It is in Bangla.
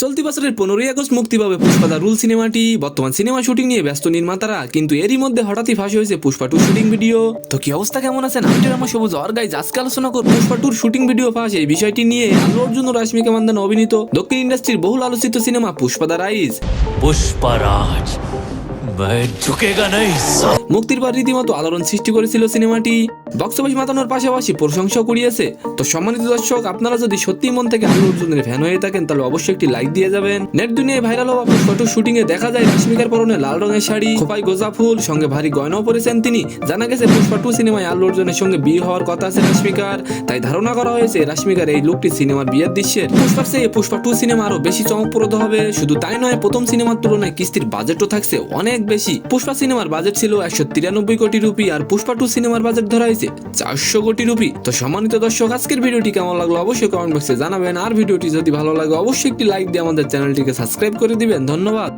চলতি বছরের 15ই আগস্ট মুক্তি পাবে পুষ্পা দা রুল সিনেমাটি। বর্তমান সিনেমা শুটিং নিয়ে ব্যস্ত নির্মাতারা, কিন্তু এরই মধ্যে হঠাৎই ফাঁস হয়েছে পুষ্পা 2 শুটিং ভিডিও। তো কি অবস্থা, কেমন আছেন? আমি আমার সবুজ আর গাইজ আজকে আলোচনা করব পুষ্পা 2 শুটিং ভিডিও ফাঁস এই বিষয়টি নিয়ে। আল্লু অর্জুন ও রাশমিকা মান্দানা অভিনীত দক্ষিণ ইন্ডাস্ট্রির বহুল আলোচিত সিনেমা পুষ্পা দা রাইজ पुष्पराज मैं झुकेगा नहीं মুক্তির পর রীতিমতো আলোড়ন সৃষ্টি করেছিল সিনেমাটি। বক্স অফিস মাতানোর পাশাপাশি প্রশংসাও কুড়িয়েছে। তো সম্মানিত দর্শক, আপনারা যদি সত্যি মন থেকে আল্লু অর্জুনের ফ্যান হয়ে থাকেন তাহলে অবশ্যই একটি লাইক দিয়ে যাবেন। নেট দুনিয়ায় ভাইরাল হওয়া পুষ্পা 2 শুটিং এ দেখা যায় রাশমিকার পরনে লাল রঙের শাড়ি, খোপায় গোজা ফুল, সঙ্গে ভারী গয়নাও পরেছেন তিনি। জানা গেছে পুষ্পা 2 সিনেমায় আল্লু অর্জুনের সঙ্গে বিয়ে হওয়ার কথা আছে রাশমিকার, তাই ধারণা করা হয়েছে রাশমিকার এই লুকটি সিনেমার বিয়ের দৃশ্যের। পুষ্পার চেয়ে পুষ্পা 2 সিনেমা আরো বেশি চমকপ্রদ হবে। শুধু তাই নয়, প্রথম সিনেমার তুলনায় কিস্তির বাজেটও থাকছে অনেক বেশি। পুষ্পা সিনেমার বাজেট ছিল 193 কোটি রুপি, আর পুষ্পা 2 সিনেমার বাজেট ধরা হয়েছে 400 কোটি রুপি। তো সম্মানিত দর্শক, আজকের ভিডিওটি কেমন লাগলো অবশ্যই কমেন্ট বক্সে জানাবেন। আর ভিডিওটি যদি ভালো লাগে অবশ্যই একটি লাইক দিয়ে আমাদের চ্যানেলটিকে সাবস্ক্রাইব করে দিবেন। ধন্যবাদ।